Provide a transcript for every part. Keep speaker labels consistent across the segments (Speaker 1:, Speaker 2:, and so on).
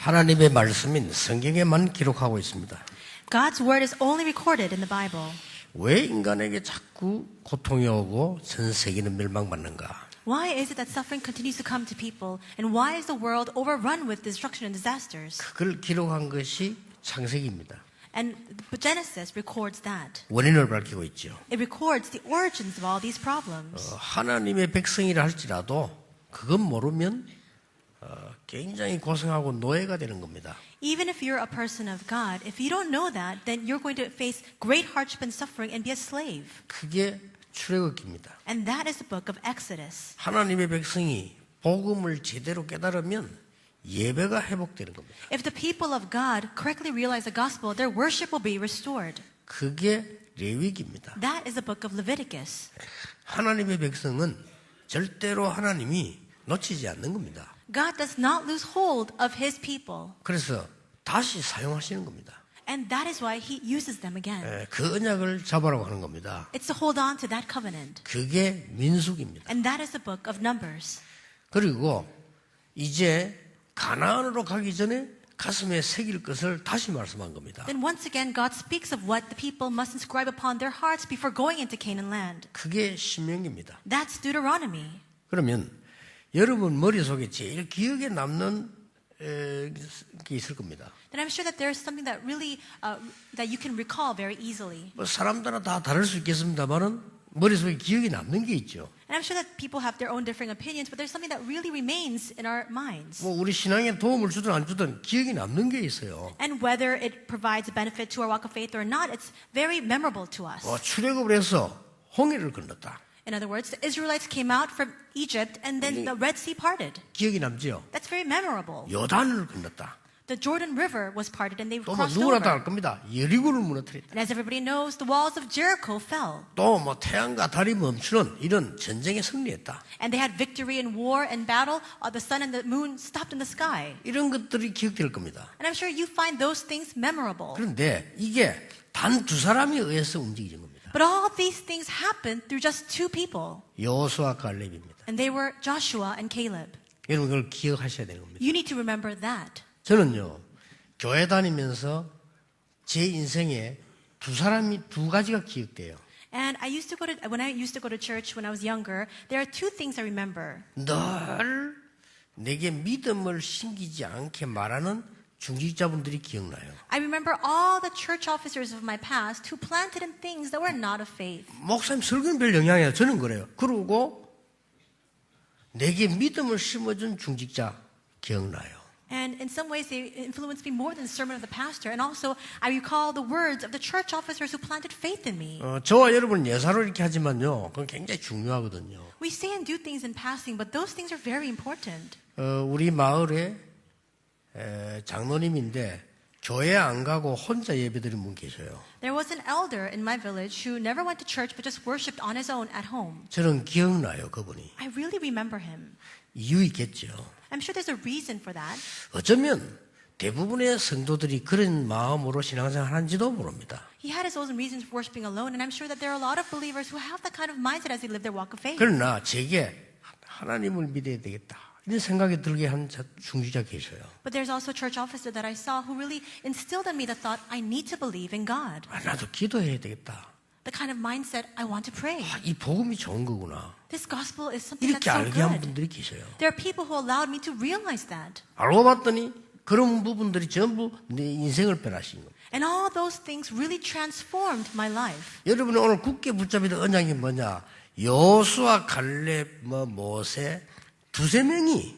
Speaker 1: 하나님의 말씀인 성경에만 기록하고 있습니다.
Speaker 2: God's word is only recorded in the Bible.
Speaker 1: 왜 인간에게 자꾸 고통이 오고 전 세계는 멸망받는가?
Speaker 2: Why is it that suffering continues to come to people? And why is the world overrun with destruction and disasters?
Speaker 1: 그걸 기록한 것이 창세기입니다.
Speaker 2: And Genesis records that.
Speaker 1: 원인을 밝히고 있죠.
Speaker 2: It records the origins of all these problems.
Speaker 1: 하나님의 백성이라 할지라도 그건 모르면 굉장히 고생하고 노예가 되는 겁니다.
Speaker 2: Even if you're a person of God, if you don't know that, then you're going to face great hardship and suffering and be a slave.
Speaker 1: 그게 출애굽기입니다.
Speaker 2: And that is the book of Exodus.
Speaker 1: 하나님의 백성이 복음을 제대로 깨달으면 예배가 회복되는 겁니다.
Speaker 2: If the people of God correctly realize the gospel, their worship will be restored.
Speaker 1: 그게 레위기입니다.
Speaker 2: That is the book of Leviticus.
Speaker 1: 하나님의 백성은 절대로 하나님이 놓치지 않는 겁니다.
Speaker 2: God does not lose hold of His people.
Speaker 1: 그래서 다시 사용하시는 겁니다.
Speaker 2: And that is why He uses them again.
Speaker 1: 그 언약을 잡으라고 하는 겁니다.
Speaker 2: It's to hold on to that covenant.
Speaker 1: 그게 민수기입니다.
Speaker 2: And that is the book of Numbers.
Speaker 1: 그리고 이제 가나안으로 가기 전에 가슴에 새길 것을 다시 말씀한 겁니다.
Speaker 2: Then once again God speaks of what the people must inscribe upon their hearts before going into Canaan land.
Speaker 1: 그게 신명기입니다.
Speaker 2: That's Deuteronomy.
Speaker 1: 그러면 여러분 머릿속에 제일 기억에 남는 게 있을 겁니다.
Speaker 2: Then I'm sure that there's something that really that you can recall very easily.
Speaker 1: 뭐 사람들은 다 다를 수 있겠습니다만은 머릿속에 기억이 남는 게 있죠.
Speaker 2: And I'm sure that people have their own differing opinions, but there's something that really remains in our minds.
Speaker 1: 뭐 우리 신앙에 도움을 주든 안 주든 기억이 남는 게 있어요.
Speaker 2: And whether it provides a benefit to our walk of faith or not, it's very memorable to us.
Speaker 1: 출애굽을 해서 홍해를 건넜다.
Speaker 2: In other words, the Israelites came out from Egypt and then the Red Sea parted.
Speaker 1: 기억이 남지요.
Speaker 2: That's very memorable.
Speaker 1: 요단을 건넜다.
Speaker 2: The Jordan River was parted and they
Speaker 1: 또
Speaker 2: crossed
Speaker 1: 누구나 다
Speaker 2: over.
Speaker 1: 알 겁니다. 여리고를 무너뜨렸다.
Speaker 2: And as everybody knows, the walls of Jericho fell.
Speaker 1: 또 뭐 태양과 달이 멈추는 이런 전쟁에 승리했다.
Speaker 2: And they had victory in war and battle. The sun and the moon stopped in the sky.
Speaker 1: 이런 것들이 기억될 겁니다.
Speaker 2: And I'm sure you find those things memorable.
Speaker 1: 그런데 이게 단 두 사람에 의해서 움직이는 겁니다.
Speaker 2: But all these things happened through just two people.
Speaker 1: 여호수아 갈렙입니다.
Speaker 2: And they were Joshua and Caleb.
Speaker 1: 여러분 그걸 기억하셔야 되는 겁니다.
Speaker 2: You need to remember that.
Speaker 1: 저는요 교회 다니면서 제 인생에 두 가지가 기억돼요.
Speaker 2: And when I used to go to church when I was younger, there are two things I remember.
Speaker 1: 늘 내게 믿음을 심기지 않게 말하는 중직자분들이 기억나요.
Speaker 2: I remember all the church officers of my past who planted in things that were not of faith.
Speaker 1: 목사님 설교는 별 영향이야. 저는 그래요. 그러고 내게 믿음을 심어준 중직자 기억나요.
Speaker 2: And in some ways, they influenced me more than the sermon of the pastor. And also, I recall the words of the church officers who planted faith in me.
Speaker 1: 저와 여러분 예사로 이렇게 하지만요. 그건 굉장히 중요하거든요.
Speaker 2: We say and do things in passing, but those things are very important.
Speaker 1: 우리 마을에 장로님인데 교회 안 가고 혼자 예배드리는 분 계셔요.
Speaker 2: There was an elder in my village who never went to church but just worshipped on his own at home.
Speaker 1: 저는 기억나요, 그분이.
Speaker 2: I really remember him.
Speaker 1: 이유 있겠죠.
Speaker 2: I'm sure there's a reason for that.
Speaker 1: 어쩌면 대부분의 성도들이 그런 마음으로 신앙생활 하는지도 모릅니다.
Speaker 2: He had his own reasons for worshiping alone, and I'm sure that there are a lot of believers who have that kind of mindset as they live their walk of faith.
Speaker 1: 그러나 제게 하나님을 믿어야 되겠다. 이런 생각이 들게 한 중직자 계셔요.
Speaker 2: But there's also a church officer that I saw who really instilled in me the thought, I need to believe in God.
Speaker 1: 나도 기도해야 되겠다.
Speaker 2: The kind of mindset, I want to pray.
Speaker 1: 이 복음이 좋은 거구나.
Speaker 2: This gospel is something that's
Speaker 1: 이렇게
Speaker 2: so
Speaker 1: 알게 한
Speaker 2: good.
Speaker 1: 분들이 계셔요.
Speaker 2: There are people who allowed me to realize that.
Speaker 1: 알고 봤더니 그런 부분들이 전부 내 인생을 변화시킨 겁니다.
Speaker 2: And all those things really transformed my life.
Speaker 1: 여러분이 오늘 굳게 붙잡아야 될 언약이 뭐냐? 여호수아, 갈렙, 모세 두세 명이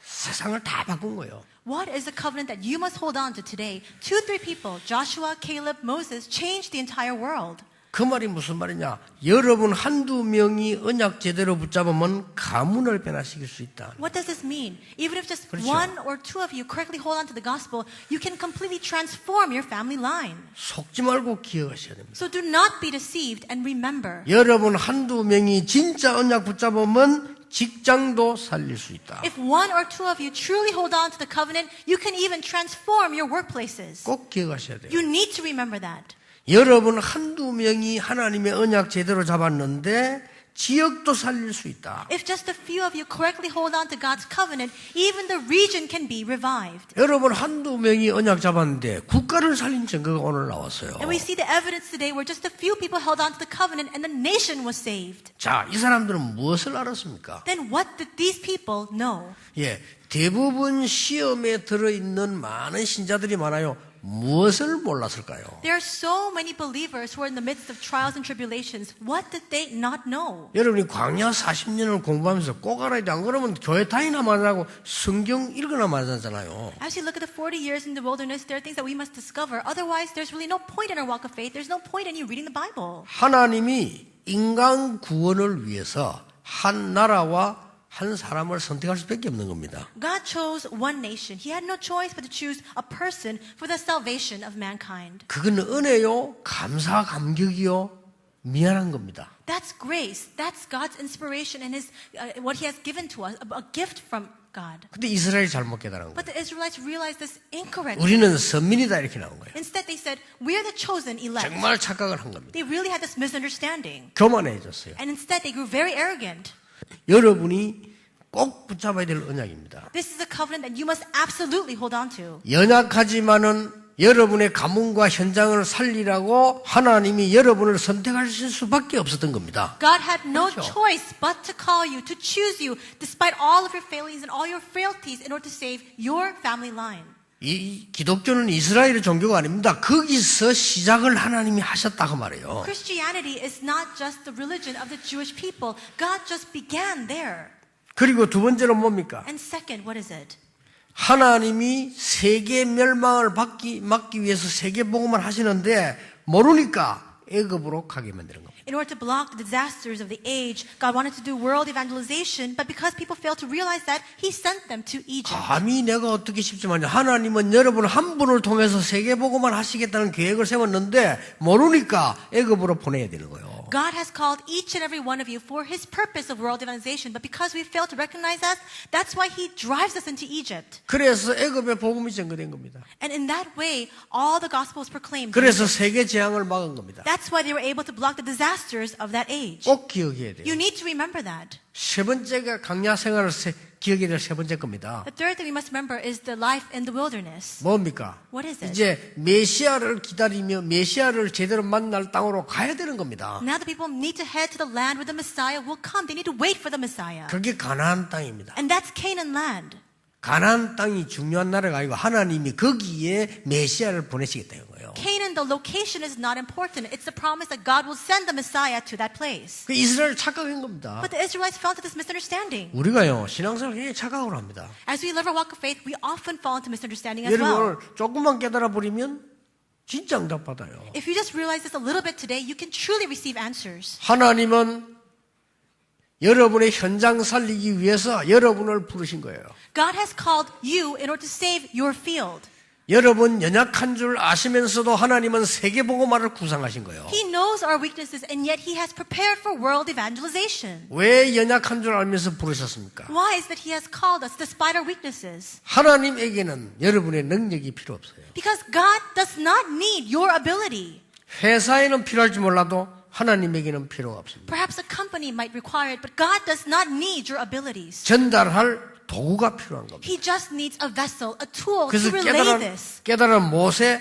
Speaker 1: 세상을 다 바꾼 거예요.
Speaker 2: What is the covenant that you must hold on to today? 2-3 people, Joshua, Caleb, Moses, changed the entire world.
Speaker 1: 그 말이 무슨 말이냐? 여러분 한두 명이 언약 제대로 붙잡으면 가문을 변화시킬 수 있다.
Speaker 2: What does this mean? Even if just
Speaker 1: 그렇죠.
Speaker 2: one or two of you correctly hold on to the gospel, you can completely transform your family line.
Speaker 1: 속지 말고 기억하셔야 됩니다.
Speaker 2: So do not be deceived and remember.
Speaker 1: 여러분 한두 명이 진짜 언약 붙잡으면 직장도 살릴 수 있다.
Speaker 2: If one or two of you truly hold on to the covenant, you can even transform your workplaces.
Speaker 1: 꼭 기억하셔야 돼요.
Speaker 2: You need to remember that.
Speaker 1: 여러분 한두 명이 하나님의 언약 제대로 잡았는데 지역도 살릴 수 있다.
Speaker 2: If just a few of you correctly hold on to God's covenant, even the region can be revived.
Speaker 1: 여러분 한두 명이 언약 잡았는데 국가를 살린 증거가 오늘 나왔어요.
Speaker 2: And we see the evidence today where just a few people held on to the covenant and the nation was saved.
Speaker 1: 자, 이 사람들은 무엇을 알았습니까?
Speaker 2: Then what did these people know?
Speaker 1: 예, 대부분 시험에 들어있는 많은 신자들이 많아요. 무엇을 몰랐을까요?
Speaker 2: There are so many believers who are in the midst of trials and tribulations. What did they not know?
Speaker 1: 여러분이 광야 40년을 공부하면서 꼭 알아야 돼. 안 그러면 교회 다니나 말하고 성경 읽으나 말하잖아요.
Speaker 2: As we look at the 40 years in the wilderness, there are things that we must discover. Otherwise, there's really no point in our walk of faith. There's no point in you reading the Bible.
Speaker 1: 하나님이 인간 구원을 위해서 한 나라와 한 사람을 선택할 수밖에 없는 겁니다.
Speaker 2: God chose one nation. He had no choice but to choose a person for the salvation of mankind.
Speaker 1: 그건 은혜요, 감사, 감격이요, 미안한 겁니다.
Speaker 2: That's grace. That's God's inspiration and what He has given to us, a gift from God.
Speaker 1: 근데 이스라엘이 잘못 깨달은 거예요.
Speaker 2: But the Israelites realized this incorrectly.
Speaker 1: 우리는 선민이다 이렇게 나온 거예요.
Speaker 2: Instead, they said, "We're the chosen elect."
Speaker 1: 정말 착각을 한 겁니다.
Speaker 2: They really had this misunderstanding,
Speaker 1: 교만해졌어요.
Speaker 2: and instead, they grew very arrogant.
Speaker 1: 여러분이 꼭 붙잡아야 될 언약입니다.
Speaker 2: This is a covenant that you must absolutely hold on to.
Speaker 1: 연약하지만은 여러분의 가문과 현장을 살리라고 하나님이 여러분을 선택하실 수밖에 없었던 겁니다.
Speaker 2: God had no
Speaker 1: 그렇죠.
Speaker 2: choice but to call you, to choose you, despite all of your failings and all your frailties, in order to save your family line.
Speaker 1: 이 기독교는 이스라엘의 종교가 아닙니다. 거기서 시작을 하나님이 하셨다고 말해요.
Speaker 2: Christianity is not just the religion of the Jewish people. God just began there.
Speaker 1: 그리고 두 번째는 뭡니까?
Speaker 2: And second, what is it?
Speaker 1: 하나님이 세계 멸망을 막기 위해서 세계 복음을 하시는데 모르니까 애굽으로 가게 만드는 겁니다.
Speaker 2: In order to block the disasters of the age, God wanted to do world evangelization, but because people failed to realize that, He sent them to Egypt.
Speaker 1: 감히 내가 어떻게 싶지만 하나님은 여러분 한 분을 통해서 세계 복음을 하시겠다는 계획을 세웠는데 모르니까 애굽으로 보내야 되는 거예요.
Speaker 2: God has called each and every one of you for His purpose of world evangelization, but because we fail to recognize that, that's why He drives us into Egypt.
Speaker 1: 그래서 애굽의 복음이 전거된 겁니다.
Speaker 2: And in that way, all the gospel was proclaimed.
Speaker 1: 그래서 세계 재앙을 막은 겁니다.
Speaker 2: That's why they were able to block the disasters of that age.
Speaker 1: 꼭 기억해야 돼요.
Speaker 2: You need to remember that.
Speaker 1: 세 번째가 강야 생활을 기억해야 될 세 번째 겁니다.
Speaker 2: The third thing we must remember is the life in the wilderness.
Speaker 1: 뭡니까?
Speaker 2: What is it?
Speaker 1: 이제 메시아를 기다리며 메시아를 제대로 만날 땅으로 가야 되는 겁니다.
Speaker 2: Now the people need to head to the land where the Messiah will come. They need to wait for the Messiah.
Speaker 1: 그게 가나안 땅입니다.
Speaker 2: And that's Canaan land.
Speaker 1: 가나안 땅이 중요한 나라가 아니고 하나님이 거기에 메시아를 보내시겠다는 거예요.
Speaker 2: Canaan, the location is not important. It's the promise that God will send the Messiah to that place.
Speaker 1: 그 이스라엘 착각한 겁니다.
Speaker 2: But the Israelites fell into this misunderstanding.
Speaker 1: 우리가요 신앙생활 굉장히 착각을 합니다.
Speaker 2: As we live our walk of faith, we often fall into misunderstanding as
Speaker 1: 여러분
Speaker 2: well.
Speaker 1: 오늘 조금만 깨달아 버리면 진짜 응답 받아요.
Speaker 2: If you just realize this a little bit today, you can truly receive answers.
Speaker 1: 하나님은 여러분의 현장 살리기 위해서 여러분을 부르신 거예요.
Speaker 2: God has called you in order to save your field.
Speaker 1: 여러분 연약한 줄 아시면서도 하나님은 세계복음화를 구상하신 거예요.
Speaker 2: He knows our weaknesses, and yet He has prepared for world evangelization.
Speaker 1: 왜 연약한 줄 알면서 부르셨습니까?
Speaker 2: Why is that He has called us despite our weaknesses?
Speaker 1: 하나님에게는 여러분의 능력이 필요 없어요.
Speaker 2: Because God does not need your ability.
Speaker 1: 회사에는 필요할지 몰라도 하나님에게는 필요가 없습니다.
Speaker 2: Perhaps a company might require it, but God does not need your abilities.
Speaker 1: 전달할 도구가 필요한 겁니다.
Speaker 2: He just needs a vessel, a tool to
Speaker 1: 그래서
Speaker 2: relay this.
Speaker 1: 깨달은 모세,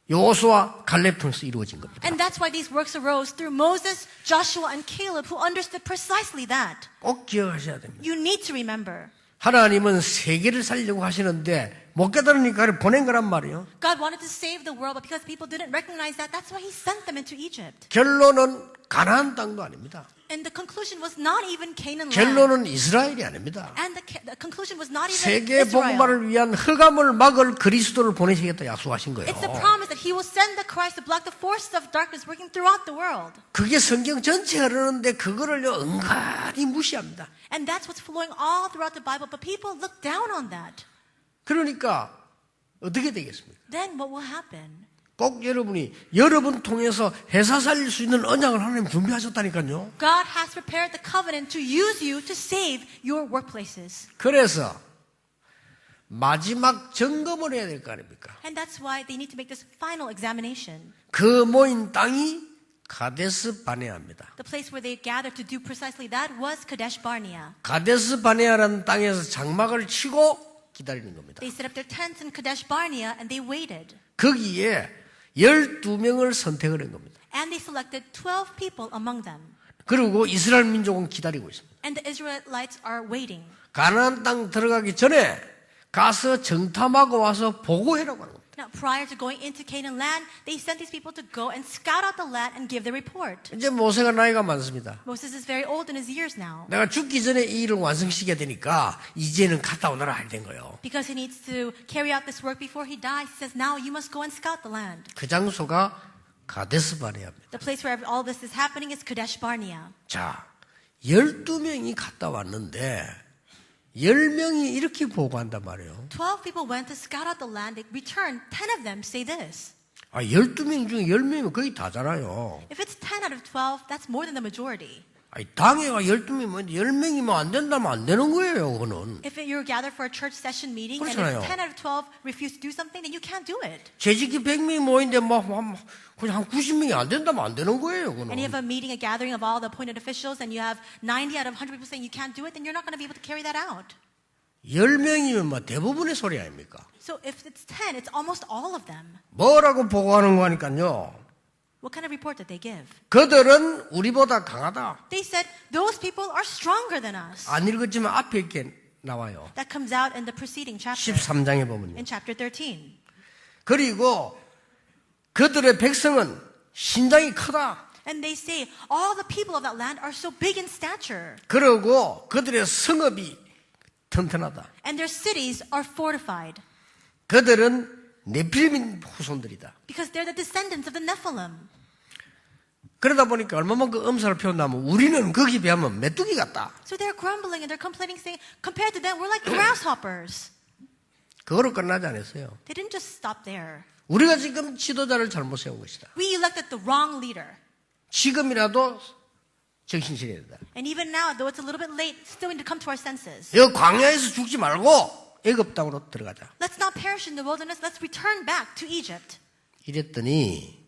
Speaker 1: 여호수아, 갈렙 통해서 이루어진 겁니다.
Speaker 2: And that's why these works arose through Moses, Joshua, and Caleb, who understood precisely that.
Speaker 1: 꼭 기억하셔야 됩니다.
Speaker 2: You need to remember.
Speaker 1: 하나님은 세계를 살리려고 하시는데 못 깨달으니까 보낸 거란 말이에요.
Speaker 2: God wanted to save the world, but because people didn't recognize that, that's why He sent them into Egypt.
Speaker 1: 결론은 가나안 땅도 아닙니다.
Speaker 2: And the conclusion was not even Canaan land.
Speaker 1: 결론은 이스라엘이 아닙니다.
Speaker 2: And the conclusion was not even
Speaker 1: 세계
Speaker 2: Israel.
Speaker 1: 복음화를 위한 흑암을 막을 그리스도를 보내시겠다 약속하신 거예요.
Speaker 2: It's the promise that He will send the Christ to block the forces of darkness working throughout the world.
Speaker 1: 그게 성경 전체에 흐르는데 그거를요 은근히 무시합니다.
Speaker 2: And that's what's flowing all throughout the Bible, but people look down on that.
Speaker 1: 그러니까 어떻게 되겠습니까?
Speaker 2: Then what will happen?
Speaker 1: 꼭 여러분이 여러분 통해서 회사 살릴 수 있는 언약을 하나님 준비하셨다니까요.
Speaker 2: God has prepared the covenant to use you to save your workplaces.
Speaker 1: 그래서 마지막 점검을 해야 될 거 아닙니까?
Speaker 2: And that's why they need to make this final examination.
Speaker 1: 그 모인 땅이 가데스 바네아입니다.
Speaker 2: The place where they gathered to do precisely that was Kadesh Barnea.
Speaker 1: 가데스 바네아라는 땅에서 장막을 치고 기다리는 겁니다.
Speaker 2: They set up their tents in Kadesh Barnea and they waited.
Speaker 1: 거기에 12명을 선택을 한 겁니다.
Speaker 2: And they selected 12 people among them.
Speaker 1: 그리고 이스라엘 민족은 기다리고 있습니다.
Speaker 2: And the Israelites are waiting.
Speaker 1: 가나안 땅 들어가기 전에 가서 정탐하고 와서 보고해라고 하는 겁니다.
Speaker 2: Now, prior to going into Canaan land, they sent these people to go and scout out the land and give their report.
Speaker 1: 이제 모세가 나이가 많습니다.
Speaker 2: Moses is very old in his years now.
Speaker 1: 내가 죽기 전에 이 일을 완성시켜야 되니까 이제는 갔다 오너라 할 된 거예요.
Speaker 2: Because he needs to carry out this work before he dies, he says, now you must go and scout the land.
Speaker 1: 그 장소가 가데스 바네아입니다.
Speaker 2: The place where all this is happening is Kadesh Barnea.
Speaker 1: 자, 12명이 갔다 왔는데 10명이 이렇게 보고한단 말이에요.
Speaker 2: 12 people went to scout out the land. They returned. 10 of them say this.
Speaker 1: 12명 중에 10명이면 거의 다잖아요.
Speaker 2: If it's 10 out of 12, that's more than the majority.
Speaker 1: 당회가 12명이면 10명이면 안 된다면 안 되는 거예요, 그거는.
Speaker 2: If you're gathered for a church session meeting and
Speaker 1: 그렇잖아요.
Speaker 2: if 10 out of 12 refuse to do something, then you can't do it.
Speaker 1: 재직이 100명이 모이는데 그냥 한 90명이 안 된다면 안 되는 거예요, 그거는.
Speaker 2: And you have a meeting, a gathering of all the appointed officials, and you have 90 out of 100 people saying you can't do it, then you're not going to be able to carry that out.
Speaker 1: 10명이면 대부분의 소리 아닙니까?
Speaker 2: So if it's 10, it's almost all of them.
Speaker 1: 뭐라고 보고하는 거니까요.
Speaker 2: What kind of report did they give?
Speaker 1: 그들은 우리보다 강하다.
Speaker 2: They said, those people are stronger than us.
Speaker 1: 안 읽었지만 앞에 이렇게 나와요.
Speaker 2: That comes out in the preceding chapter,
Speaker 1: 13장에 보면요.
Speaker 2: in chapter 13.
Speaker 1: 그리고 그들의 백성은 신장이 크다.
Speaker 2: And they say, all the people of that land are so big in stature.
Speaker 1: 그리고 그들의 성읍이 튼튼하다.
Speaker 2: And their cities are fortified.
Speaker 1: 그들은 네필림 후손들이다.
Speaker 2: Because they're the descendants of the Nephilim.
Speaker 1: 그러다 보니까 얼마만큼 엄살을 표현하면 우리는 거기 비하면 메뚜기 같다.
Speaker 2: So they're grumbling and they're complaining, saying, compared to them, we're like grasshoppers.
Speaker 1: 그거로 끝나지 않았어요.
Speaker 2: They didn't just stop there.
Speaker 1: 우리가 지금 지도자를 잘못 세운 것이다.
Speaker 2: We elected the wrong leader.
Speaker 1: 지금이라도 정신 차려야 된다.
Speaker 2: And even now, though it's a little bit late, still need to come to our senses.
Speaker 1: 이 광야에서 죽지 말고 애굽 땅으로 들어가자.
Speaker 2: Let's not perish in the wilderness. Let's return back to Egypt.
Speaker 1: 이랬더니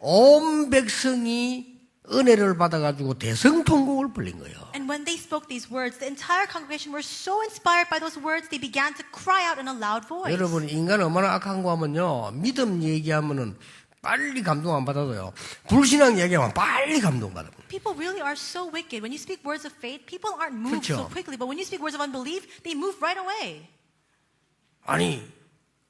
Speaker 1: 온 백성이 은혜를 받아가지고 대성통곡을 불린 거예요.
Speaker 2: And when they spoke these words, the entire congregation were so inspired by those words, they began to cry out in a loud voice.
Speaker 1: 여러분 인간 얼마나 악한 거 하면요. 믿음 얘기하면은 빨리 감동 안 받아도요. 불신앙 얘기하면 빨리 감동 받아요.
Speaker 2: People really are so wicked. When you speak words of faith, people aren't moved
Speaker 1: 그렇죠.
Speaker 2: so quickly. But when you speak words of unbelief, they move right away.
Speaker 1: 아니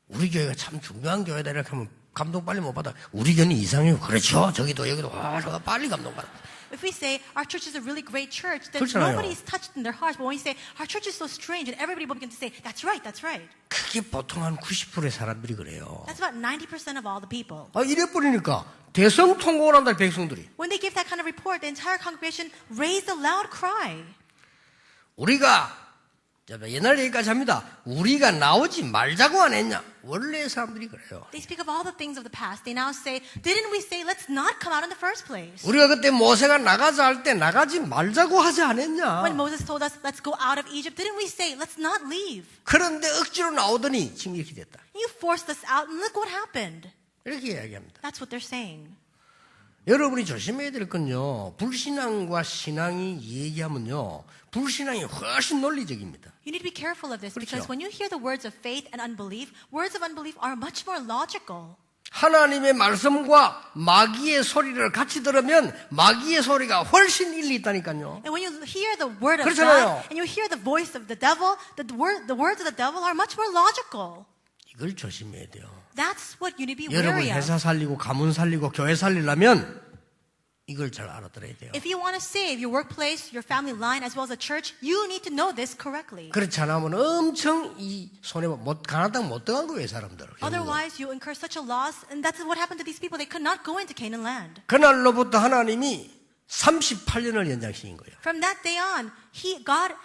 Speaker 1: 우리 교회가 참 중요한 교회다 이렇게 하면 감동 빨리 못 받아. 우리 교회는 이상해요. 그렇죠. 저기도 여기도 저가 빨리 감동 받아.
Speaker 2: If we say our church is a really great church, then
Speaker 1: 그렇잖아요.
Speaker 2: nobody's touched in their hearts. But when we say our church is so strange, and everybody will begin to say, that's right, that's right.
Speaker 1: 그게 보통 한 90%의 사람들이 그래요.
Speaker 2: That's about 90% of all the people.
Speaker 1: 이래 버리니까 대성통곡을 한다 백성들이.
Speaker 2: When they give that kind of report, the entire congregation raised a loud cry.
Speaker 1: 우리가 옛날 얘기까지 합니다. 우리가 나오지 말자고 안 했냐? 원래 사람들이 그래요.
Speaker 2: They speak of all the things of the past. They now say, didn't we say let's not come out in the first place?
Speaker 1: 우리가 그때 모세가 나가자 할 때 나가지 말자고 하지 않았냐?
Speaker 2: When Moses told us, let's go out of Egypt, didn't we say, let's not leave?
Speaker 1: 그런데 억지로 나오더니 지금 이렇게 됐다.
Speaker 2: You forced us out, and look what happened.
Speaker 1: 이렇게 이야기합니다.
Speaker 2: That's what they're saying.
Speaker 1: 여러분이 조심해야 될 건요. 불신앙과 신앙이 얘기하면요. 불신앙이 훨씬 논리적입니다.
Speaker 2: You need to be careful of this because
Speaker 1: 그렇죠.
Speaker 2: when you hear the words of faith and unbelief, words of unbelief are much more logical.
Speaker 1: 하나님의 말씀과 마귀의 소리를 같이 들으면 마귀의 소리가 훨씬 일리 있다니까요.
Speaker 2: And when you hear the word of
Speaker 1: 그렇잖아요.
Speaker 2: God and you hear the voice of the devil, the words of the devil are much more logical.
Speaker 1: 이걸 조심해야 돼요.
Speaker 2: That's what you need to be
Speaker 1: 여러분
Speaker 2: wary of.
Speaker 1: 회사 살리고 가문 살리고 교회 살리려면 이걸 잘 알아들어야 돼요.
Speaker 2: If you want to save your workplace, your family line, as well as the church, you need to know this correctly.
Speaker 1: 그렇지 않으면 엄청 이 손해 가나안 땅 못 들어간 거예요, 사람들.
Speaker 2: Otherwise, you incur such a loss, and that's what happened to these people. They could not go into Canaan land.
Speaker 1: 그날로부터 하나님이 38년을 연장시킨 거예요.
Speaker 2: From that day on, God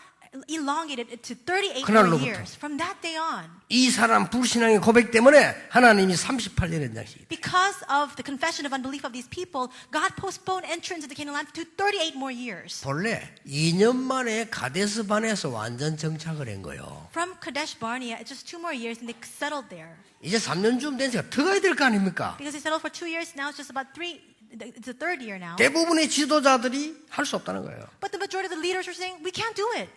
Speaker 2: elongated it to 38 more
Speaker 1: 그날로부터.
Speaker 2: years. From that day on.
Speaker 1: 이 사람 불신앙의 고백 때문에 하나님이 38년 연장시킨 거예요.
Speaker 2: Because of the confession of unbelief of these people, God postponed entrance into Canaan land to 38 more years.
Speaker 1: 본래 2년 만에 가데스 반에서 완전 정착을 한 거예요.
Speaker 2: From Kadesh Barnea, it's just 2 more years and they settled there.
Speaker 1: 이제 3년쯤 되니까 들어가야 될 거 아닙니까?
Speaker 2: Because they settled for 2 years, now it's just about 3 it's the third year now.
Speaker 1: 대부분의 지도자들이 할 수 없다는 거예요.
Speaker 2: But the majority of the leaders are saying, we can't do it.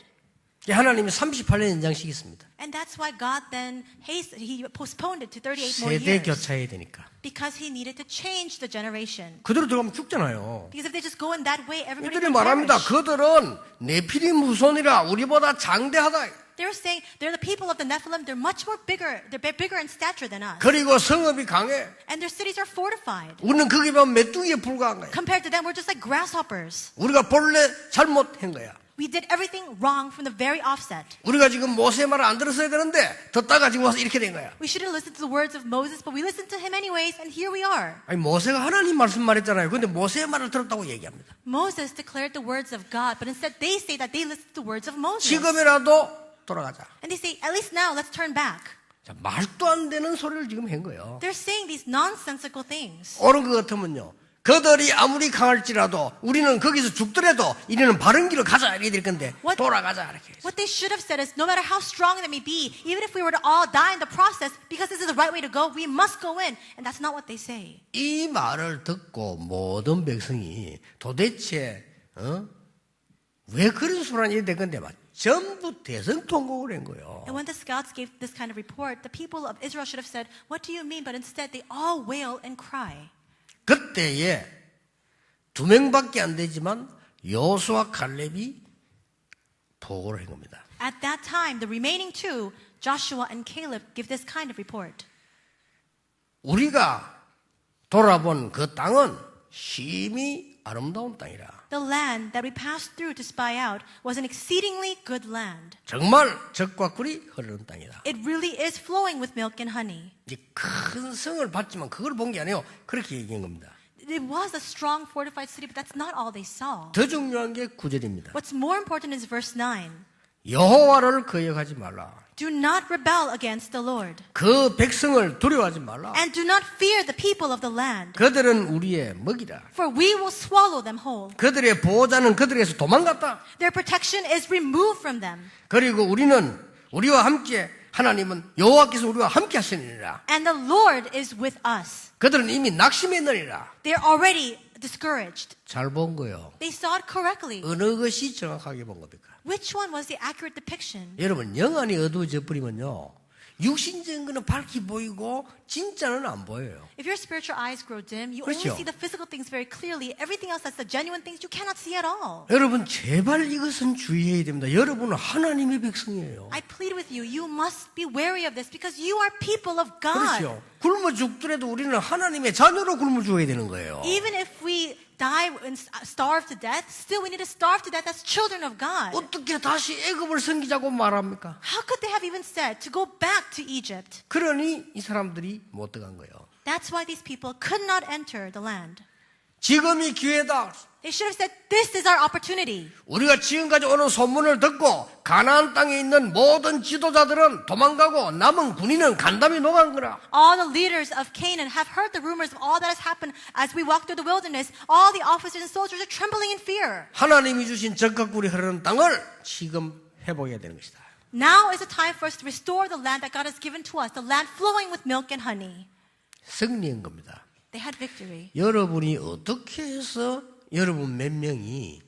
Speaker 1: 하나님이 38년 연장시켰습니다.
Speaker 2: And that's why God then he postponed it to 38 more
Speaker 1: 세대
Speaker 2: years.
Speaker 1: 교차해야 되니까.
Speaker 2: Because he needed to change the generation.
Speaker 1: 그대로 들어가면 죽잖아요.
Speaker 2: Because if they just go in that way, everybody
Speaker 1: 이들이
Speaker 2: will
Speaker 1: 말합니다.
Speaker 2: perish.
Speaker 1: 그들은 네피림 후손이라 우리보다 장대하다.
Speaker 2: They're saying they're the people of the Nephilim. They're much more bigger. They're bigger in stature than us.
Speaker 1: 그리고 성읍이 강해.
Speaker 2: And their cities are fortified.
Speaker 1: 우리는 거기 보면 메뚜기에 불과한 거야.
Speaker 2: Compared to them, we're just like grasshoppers.
Speaker 1: 우리가 본래 잘못한 거야.
Speaker 2: We did everything wrong from the very offset.
Speaker 1: 우리가 지금 모세의 말을 안 들었어야 되는데 듣다가 지금 와서 이렇게 된 거야.
Speaker 2: We shouldn't listen to the words of Moses, but we listened to him anyways, and here we are.
Speaker 1: 아니 모세가 하나님 말씀 말했잖아요. 근데 모세의 말을 들었다고 얘기합니다.
Speaker 2: Moses declared the words of God, but instead they say that they listened to the words of Moses.
Speaker 1: 지금이라도 돌아가자.
Speaker 2: And they say, at least now, let's turn back.
Speaker 1: 자, 말도 안 되는 소리를 지금 한 거예요.
Speaker 2: They're saying these nonsensical things.
Speaker 1: 옳은 것 같으면요. 그들이 아무리 강할지라도 우리는 거기서 죽더라도 이리는 바른 길로 가자 이렇게 될 건데
Speaker 2: What-
Speaker 1: 돌아가자 이렇게.
Speaker 2: What they should have said is, no matter how strong they may be, even if we were to all die in the process, because this is the right way to go, we must go in. And that's not what they say.
Speaker 1: 이 말을 듣고 모든 백성이 도대체 왜 그런 소란이 된 건데 막 전부 대성통곡을 한 거예요.
Speaker 2: And when the scouts gave this kind of report, the people of Israel should have said, what do you mean? But instead, they all wail and cry.
Speaker 1: 그때에 2명밖에 안 되지만 여호수아 갈렙이 보고를 한 겁니다.
Speaker 2: At that time, the remaining two, Joshua and Caleb, give this kind of report.
Speaker 1: 우리가 돌아본 그 땅은 심히 아름다운 땅이라.
Speaker 2: The land that we passed through to spy out was an exceedingly good land.
Speaker 1: 정말 젖과 꿀이 흐르는 땅이다.
Speaker 2: It really is flowing with milk and honey.
Speaker 1: 이 큰 성을 봤지만 그걸 본 게 아니에요. 그렇게 얘기한 겁니다.
Speaker 2: It was a strong fortified city, but that's not all they saw.
Speaker 1: 더 중요한 게 9절입니다.
Speaker 2: What's more important is verse 9.
Speaker 1: 여호와를 거역하지 말라.
Speaker 2: Do not rebel against the Lord.
Speaker 1: 그 백성을 두려워하지 말라.
Speaker 2: And do not fear the people of the land.
Speaker 1: 그들은 우리의 먹이라.
Speaker 2: For we will swallow them whole.
Speaker 1: 그들의 보호자는 그들에서 도망갔다.
Speaker 2: Their protection is removed from them.
Speaker 1: 그리고 우리와 함께 하나님은 여호와께서 우리와 함께 하시느니라.
Speaker 2: And the Lord is with us.
Speaker 1: 그들은 이미 낙심했느니라.
Speaker 2: They're already discouraged.
Speaker 1: 잘 본 거요.
Speaker 2: They saw it correctly.
Speaker 1: 어느 것이 정확하게 본 겁니까?
Speaker 2: Which one was the accurate depiction?
Speaker 1: 여러분 영안이 어두워져 버리면요. 육신적인 거는 밝게 보이고 진짜는 안 보여요.
Speaker 2: If your spiritual eyes grow dim, you
Speaker 1: 그렇죠.
Speaker 2: only see the physical things very clearly. Everything else that's the genuine things you cannot see at all.
Speaker 1: 여러분 제발 이것은 주의해야 됩니다. 여러분은 하나님의 백성이에요.
Speaker 2: I plead with you, you must be wary of this because you are people of God.
Speaker 1: 그렇죠. 굶어 죽더라도 우리는 하나님의 자녀로 굶어 죽어야 되는 거예요.
Speaker 2: Even if we die and starve to death, still we need to starve to death as children of God.
Speaker 1: 어떻게 다시 애굽을 섬기자고 말합니까?
Speaker 2: How could they have even said to go back to Egypt?
Speaker 1: 그러니 이 사람들이 못 들어간 거예요.
Speaker 2: That's why these people could not enter the land.
Speaker 1: 지금이 기회다.
Speaker 2: They should have said, this is our opportunity.
Speaker 1: 우리가 지금까지 오는 소문을 듣고 가나안 땅에 있는 모든 지도자들은 도망가고 남은 군인은 간담이 녹은 거라.
Speaker 2: All the leaders of Canaan have heard the rumors of all that has happened as we walk through the wilderness. All the officers and soldiers are trembling in fear.
Speaker 1: 하나님이 주신 젖과 꿀이 흐르는 땅을 지금 회복해야 되는 것이다.
Speaker 2: Now is the time for us to restore the land that God has given to us, the land flowing with milk and honey.
Speaker 1: 승리한 겁니다.
Speaker 2: They had victory.
Speaker 1: 여러분이 어떻게 해서 여러분 몇 명이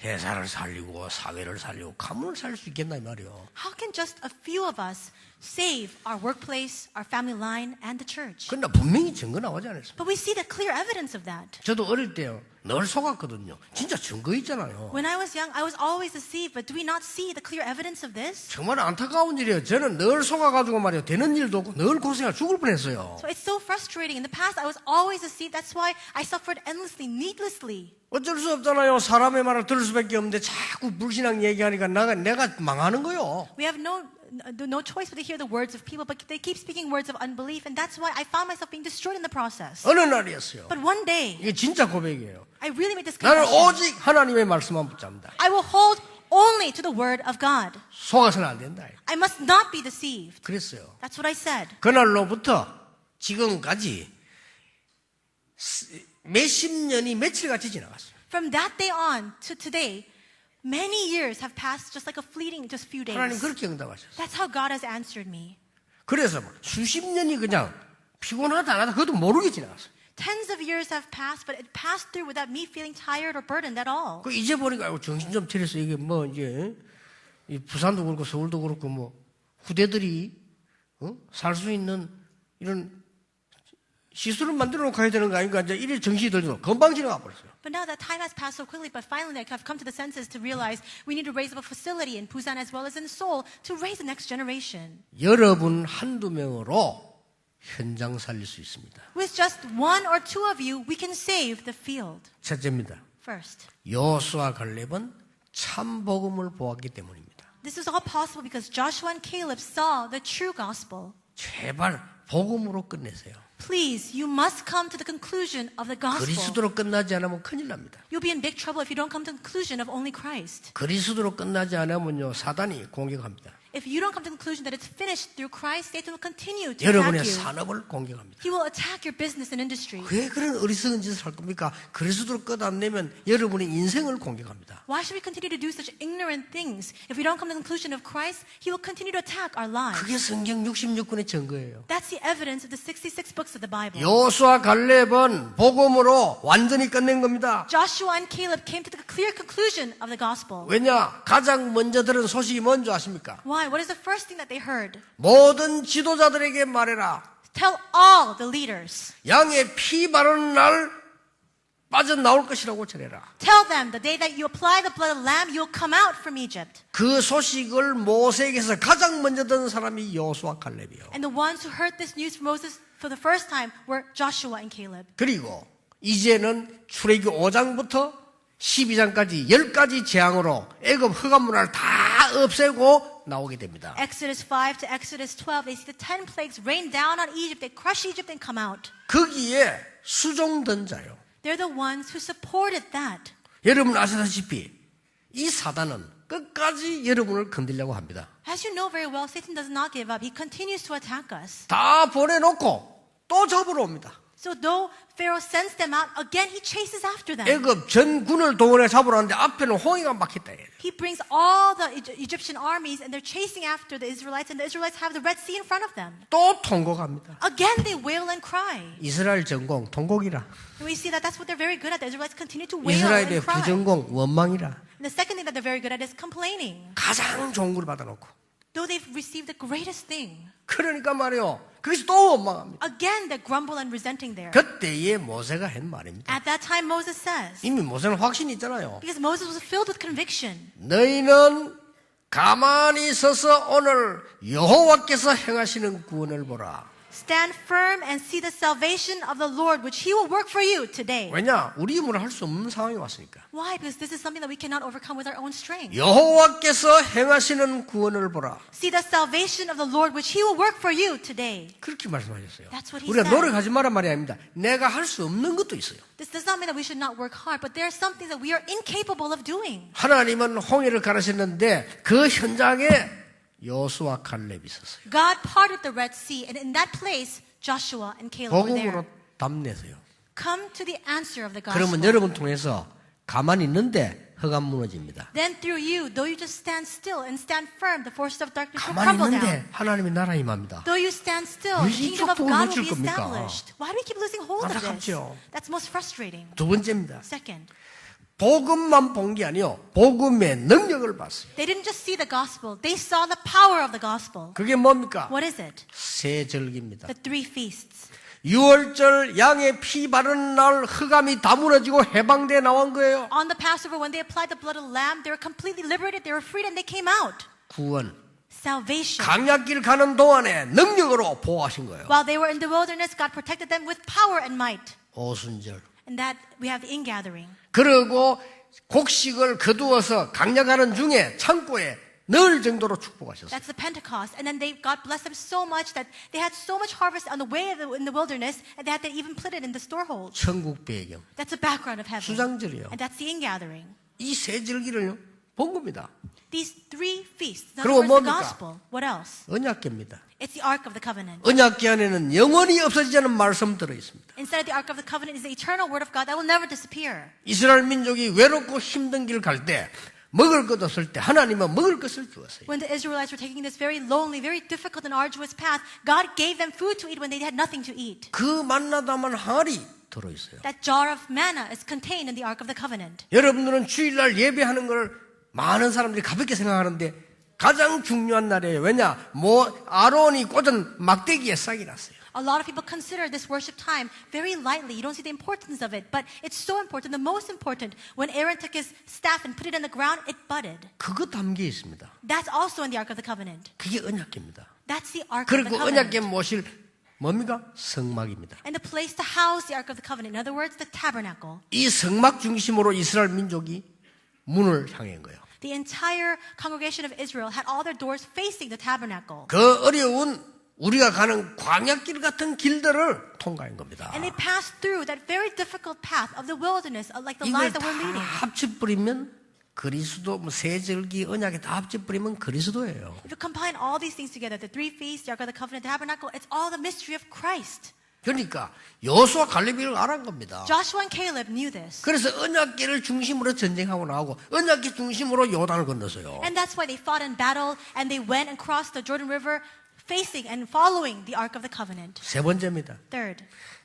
Speaker 1: 회사를 살리고 사회를 살리고 가문을 살릴 수 있겠나 이 말이요.
Speaker 2: How can just a few of us save our workplace, our family line, and the church?
Speaker 1: 그러나 분명히 증거 나오지 않았습니까?
Speaker 2: But we see the clear evidence of that.
Speaker 1: 저도 어릴 때요 늘 속았거든요. 진짜 증거 있잖아요.
Speaker 2: When I was young, I was always deceived, but do we not see the clear evidence of this?
Speaker 1: 정말 안타까운 일이에요. 저는 늘 속아가지고 말이에요. 되는 일도 없고 늘 고생하고 죽을 뻔했어요.
Speaker 2: So it's so frustrating. In the past, I was always deceived. That's why I suffered endlessly, needlessly.
Speaker 1: 어쩔 수 없잖아요. 사람의 말을 들을 수밖에 없는데 자꾸 불신앙 얘기하니까 내가 망하는 거요.
Speaker 2: We have no choice but to hear the words of people, but they keep speaking words of unbelief, and that's why I found myself being destroyed in the process.
Speaker 1: 어느 날이었어요.
Speaker 2: But one day,
Speaker 1: 이게 진짜 고백이에요.
Speaker 2: I really made this
Speaker 1: 나는
Speaker 2: confession.
Speaker 1: 오직 하나님의 말씀만 붙잡는다.
Speaker 2: I will hold only to the word of God.
Speaker 1: 속아서는 안 된다.
Speaker 2: I must not be deceived.
Speaker 1: 그랬어요.
Speaker 2: That's what I said.
Speaker 1: 그날로부터 지금까지 몇십 년이 며칠같이 지나갔어요.
Speaker 2: From that day on to today, many years have passed just like a fleeting, just few
Speaker 1: 하나님
Speaker 2: days.
Speaker 1: 그렇게 응답하셨어요.
Speaker 2: That's how God has answered me.
Speaker 1: 그래서 수십 년이 그냥 피곤하다 안 하다 그것도 모르게 지나갔어요.
Speaker 2: Tens of years have passed, but it passed through without me feeling tired or burdened at all.
Speaker 1: 그 이제 보니까 아이고, 정신 좀 차려서 이게 뭐 이제 이 부산도 그렇고 서울도 그렇고 뭐 후대들이 살 수 있는 이런 시설을 만들어 놓고 가야 되는 거 아닌가 이제 이래 정신이 들죠. 금방 지나가 버렸어요.
Speaker 2: But now that time has passed so quickly, but finally I've come to the senses to realize we need to raise up a facility in Busan as well as in Seoul to raise the next generation.
Speaker 1: 여러분 한두 명으로 현장 살릴 수 있습니다.
Speaker 2: With just one or two of you, we can save the field.
Speaker 1: 첫째입니다.
Speaker 2: First,
Speaker 1: 여호수아 갈렙은 참 복음을 보았기 때문입니다.
Speaker 2: this is all possible because Joshua and Caleb saw the true gospel.
Speaker 1: 제발 복음으로 끝내세요.
Speaker 2: Please, you must come to the conclusion of the gospel.
Speaker 1: 그리스도로 끝나지 않으면 큰일 납니다.
Speaker 2: You'll be in big trouble if you don't come to the conclusion of only Christ.
Speaker 1: 그리스도로 끝나지 않으면요 사단이 공격합니다.
Speaker 2: If you don't come to the conclusion that it's finished through Christ, Satan will continue to
Speaker 1: 여러분의
Speaker 2: attack you.
Speaker 1: 산업을 공격합니다.
Speaker 2: He will attack your business and industry.
Speaker 1: 왜 그런 어리석은 짓을 할 겁니까? 그리스도로 끝 안 내면 여러분의 인생을 공격합니다.
Speaker 2: Why should we continue to do such ignorant things? If we don't come to the conclusion of Christ, He will continue to attack our lives.
Speaker 1: 그게 성경 66권의 증거예요.
Speaker 2: That's the evidence of the 66 books of the Bible.
Speaker 1: 여호수아 갈렙은 복음으로 완전히 끝낸 겁니다.
Speaker 2: Joshua and Caleb came to the clear conclusion of the gospel.
Speaker 1: 왜냐? 가장 먼저 들은 소식이 뭔지 아십니까?
Speaker 2: Why? What is the first thing that they heard?
Speaker 1: 모든 지도자들에게 말해라.
Speaker 2: Tell all the leaders.
Speaker 1: 양의 피 바르는 날 빠져나올 것이라고 전해라.
Speaker 2: Tell them the day that you apply the blood of lamb, you'll come out from Egypt.
Speaker 1: 그 소식을 모세에게서 가장 먼저 듣는 사람이 여호수아 갈렙이요.
Speaker 2: And the ones who heard this news from Moses for the first time were Joshua and Caleb.
Speaker 1: 그리고 이제는 출애굽기 5장부터 12장까지 10가지 재앙으로 애굽 흑암 문화를 다 없애고 나오게 됩니다.
Speaker 2: Exodus 5 to Exodus 12, they see the 10 plagues rain down on Egypt. They crush Egypt and come out.
Speaker 1: 거기에 수종된 자요.
Speaker 2: They're the ones who supported that.
Speaker 1: 여러분 아시다시피 이 사단은 끝까지 여러분을 건드리려고 합니다.
Speaker 2: As you know very well, Satan does not give up. He continues to attack us.
Speaker 1: 다 보내놓고 또 잡으러 옵니다.
Speaker 2: So though Pharaoh sends them out, again he chases after them.
Speaker 1: 애굽 전군을 동원해 잡으러 왔는데 앞에는 홍해가 막혔다.
Speaker 2: He brings all the Egyptian armies and they're chasing after the Israelites, and the Israelites have the Red Sea in front of them.
Speaker 1: 또 통곡합니다.
Speaker 2: Again they wail and cry.
Speaker 1: 이스라엘 전공 통곡이라.
Speaker 2: And we see that that's what they're very good at. The Israelites continue to wail
Speaker 1: 이스라엘의
Speaker 2: and cry.
Speaker 1: 부전공 원망이라.
Speaker 2: And the second thing that they're very good at is complaining.
Speaker 1: 가장 좋은 걸 받아놓고.
Speaker 2: Though they've received the greatest thing.
Speaker 1: 그러니까 말이요. 그래서 또 원망합니다.
Speaker 2: Again they grumble and resenting there.
Speaker 1: 그때에 모세가 한 말입니다.
Speaker 2: At that time Moses says,
Speaker 1: 이미 모세는 확신이 있잖아요.
Speaker 2: because Moses was filled with conviction.
Speaker 1: 너희는 가만히 서서 오늘 여호와께서 행하시는 구원을 보라.
Speaker 2: Stand firm and see the salvation of the Lord, which He will work for you today.
Speaker 1: 왜냐? 우리 힘으로 할 수 없는 상황이 왔으니까.
Speaker 2: Why? Because this is something that we cannot overcome with our own strength.
Speaker 1: 여호와께서 행하시는 구원을 보라.
Speaker 2: See the salvation of the Lord, which He will work for you today.
Speaker 1: 그렇게 말씀하셨어요.
Speaker 2: That's what he
Speaker 1: 우리가
Speaker 2: said.
Speaker 1: 노력하지 말란 말이 아닙니다. 내가 할 수 없는 것도 있어요.
Speaker 2: This does not mean that we should not work hard, but there are some things that we are incapable of doing.
Speaker 1: 하나님은 홍해를 가르쳤는데 그 현장에 여호수아 갈렙이 있었어요.
Speaker 2: God parted the Red Sea, and in that place, Joshua and Caleb were there.
Speaker 1: 복음으로 답내세요.
Speaker 2: Come to the answer of the gospel.
Speaker 1: 그러면 여러분 통해서 가만히 있는데 흑암 무너집니다.
Speaker 2: Then through you, though you just stand still and stand firm, the forces of darkness will
Speaker 1: 가만히
Speaker 2: crumble down.
Speaker 1: 있는데 하나님의 나라 임합니다.
Speaker 2: Though you stand still,
Speaker 1: 왜
Speaker 2: the
Speaker 1: 이
Speaker 2: kingdom of
Speaker 1: 축복을
Speaker 2: God
Speaker 1: 놓칠
Speaker 2: will be
Speaker 1: 겁니까?
Speaker 2: established. Why do we keep losing hold of this?
Speaker 1: 안타깝죠.
Speaker 2: That's most frustrating.
Speaker 1: 두 번째입니다.
Speaker 2: Second,
Speaker 1: 복음만 본 게 아니요. 복음의 능력을 봤어요.
Speaker 2: they didn't just see the gospel, they saw the power of the gospel.
Speaker 1: 그게 뭡니까?
Speaker 2: What is it?
Speaker 1: 세 절기입니다.
Speaker 2: The three feasts.
Speaker 1: 6월절 양의 피 바르는 날 흑암이 다 무너지고 해방돼 나온 거예요.
Speaker 2: On the Passover, when they applied the blood of the lamb, they were completely liberated, they were freed, and they came out.
Speaker 1: 구원.
Speaker 2: Salvation.
Speaker 1: 강약길 가는 동안에 능력으로 보호하신 거예요.
Speaker 2: While they were in the wilderness, God protected them with power and might.
Speaker 1: 오순절.
Speaker 2: And that we have the ingathering.
Speaker 1: 그리고 곡식을 거두어서 강약하는 중에 창고에 넣을 정도로 축복하셨어요.
Speaker 2: That's the Pentecost. And then God blessed them so much that they had so much harvest on the way in the wilderness, and they had to even put it in the storehold.
Speaker 1: 천국 배경.
Speaker 2: That's the background of heaven.
Speaker 1: 수장절이에요.
Speaker 2: And that's the ingathering.
Speaker 1: 이 세 절기를 본 겁니다.
Speaker 2: These three feasts. In
Speaker 1: 그리고
Speaker 2: other words, the
Speaker 1: 뭡니까?
Speaker 2: gospel. What else?
Speaker 1: 언약궤입니다.
Speaker 2: It's the Ark of the Covenant.
Speaker 1: 언약궤 안에는 영원히 없어지지 않은 말씀 들어 있습니다.
Speaker 2: Inside the Ark of the Covenant is the eternal word of God that will never disappear.
Speaker 1: 이스라엘 민족이 외롭고 힘든 길 갈 때 먹을 것 없을 때 하나님은 먹을 것을 주었어요.
Speaker 2: When the Israelites were taking this very lonely, very difficult and arduous path, God gave them food to eat when they had nothing to eat.
Speaker 1: 그 만나다만 항아리 들어있어요.
Speaker 2: That jar of manna is contained in the Ark of the Covenant.
Speaker 1: 여러분들은 주일날 예배하는 걸 많은 사람들이 가볍게 생각하는데 가장 중요한 날이에요. 왜냐? 아론이 꽂은 막대기에 싹이 났어요.
Speaker 2: A lot of people consider this worship time very lightly. You don't see the importance of it, but it's so important. The most important, when Aaron took his staff and put it in the ground, it budded.
Speaker 1: 그거 담겨 있습니다.
Speaker 2: That's also in the Ark of the Covenant.
Speaker 1: 그게 언약궤입니다.
Speaker 2: That's the Ark of the
Speaker 1: 그리고
Speaker 2: Covenant.
Speaker 1: 언약궤 모실 뭡니까? 성막입니다.
Speaker 2: And the place to house the Ark of the Covenant. In other words, the tabernacle.
Speaker 1: 이 성막 중심으로 이스라엘 민족이 문을 향한 거예요.
Speaker 2: The entire congregation of Israel had all their doors facing the tabernacle.
Speaker 1: 그 어려운 우리가 가는 광야길 같은 길들을 통과한 겁니다.
Speaker 2: And they passed through that very difficult path of the wilderness, like the
Speaker 1: 이걸
Speaker 2: lives that
Speaker 1: 다
Speaker 2: we're leading.
Speaker 1: 합쳐버리면 그리스도, 세절기, 언약에 다 합쳐버리면 그리스도예요.
Speaker 2: If you combine all these things together, the three feasts, the Ark of the Covenant, the tabernacle, it's all the mystery of Christ.
Speaker 1: 그러니까 여호수아 갈렙이를 알은 겁니다.
Speaker 2: Joshua and Caleb knew this.
Speaker 1: 그래서 언약궤를 중심으로 전쟁하고 나오고 언약궤 중심으로 요단을 건넜어요.
Speaker 2: And that's why they fought in battle and they went and crossed the Jordan River facing and following the Ark of the Covenant.
Speaker 1: 세 번째입니다.
Speaker 2: Third,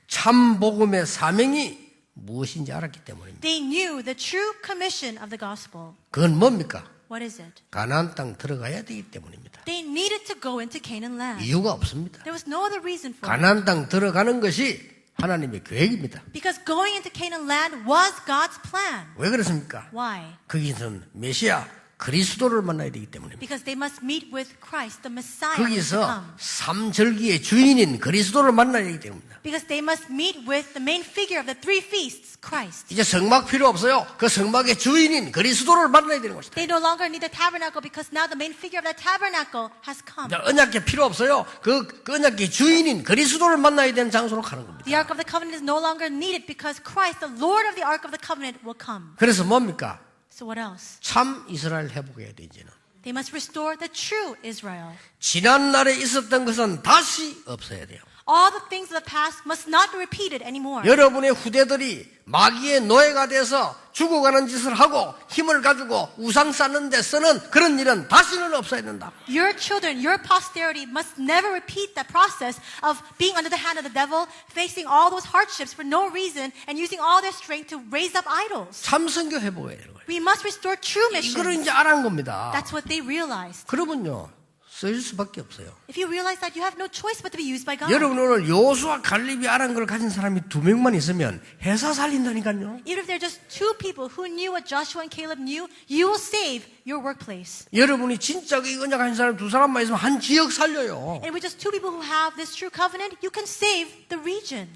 Speaker 1: 참 복음의 사명이 무엇인지 알았기 때문입니다.
Speaker 2: they knew the true commission of the gospel.
Speaker 1: 그건 뭡니까?
Speaker 2: What is it?
Speaker 1: 가나안 땅 들어가야 되기 때문입니다.
Speaker 2: They needed to go into Canaan land.
Speaker 1: 이유가 없습니다.
Speaker 2: There was no other reason for it.
Speaker 1: 가나안 땅 들어가는 것이 하나님의 계획입니다.
Speaker 2: Because going into Canaan land was God's plan.
Speaker 1: 왜 그렇습니까?
Speaker 2: Why?
Speaker 1: 거기서는 메시아 그리스도를 만나야 되기 때문입니다.
Speaker 2: Because they must meet with Christ, the Messiah who is to
Speaker 1: 거기서
Speaker 2: come.
Speaker 1: 삼절기의 주인인 그리스도를 만나야 되기 때문입니다.
Speaker 2: Because they must meet with the main figure of the three feasts, Christ.
Speaker 1: 이제 성막 필요 없어요. 그 성막의 주인인 그리스도를 만나야 되는 것이다.
Speaker 2: They no longer need the tabernacle because now the main figure of the tabernacle has come.
Speaker 1: 언약궤 필요 없어요. 그 언약궤 주인인 그리스도를 만나야 되는 장소로 가는 겁니다.
Speaker 2: The Ark of the Covenant is no longer needed because Christ, the Lord of the Ark of the Covenant, will come.
Speaker 1: 그래서 뭡니까?
Speaker 2: So what else?
Speaker 1: 참 이스라엘 회복해야 돼 이제는.
Speaker 2: They must restore the true Israel.
Speaker 1: 지난 날에 있었던 것은 다시 없어야 돼요.
Speaker 2: All the things of the past must not be repeated anymore.
Speaker 1: 여러분의 후대들이 마귀의 노예가 돼서 죽어가는 짓을 하고 힘을 가지고 우상 쌓는 데 쓰는 그런 일은 다시는 없어야 된다.
Speaker 2: Your children, your posterity must never repeat that process of being under the hand of the devil, facing all those hardships for no reason, and using all their strength to raise up idols.
Speaker 1: 참 선교 회복해야 되는 거예요.
Speaker 2: We must restore true
Speaker 1: 이거를
Speaker 2: mission.
Speaker 1: 이제 알아낸 겁니다.
Speaker 2: That's what they realized.
Speaker 1: 그러면요 쓰일 수밖에 없어요.
Speaker 2: If you realize that, you have no choice but to be used by God.
Speaker 1: 여러분 오늘 여호수아 갈렙이 알아낸 걸 가진 사람이 2명만 있으면 회사 살린다니까요.
Speaker 2: Even if there are just two people who knew what Joshua and Caleb knew, you will save your workplace.
Speaker 1: 여러분이 진짜 이 언약 가진 사람 2사람만 있으면 한 지역 살려요.
Speaker 2: And with just two people who have this true covenant, you can save the region.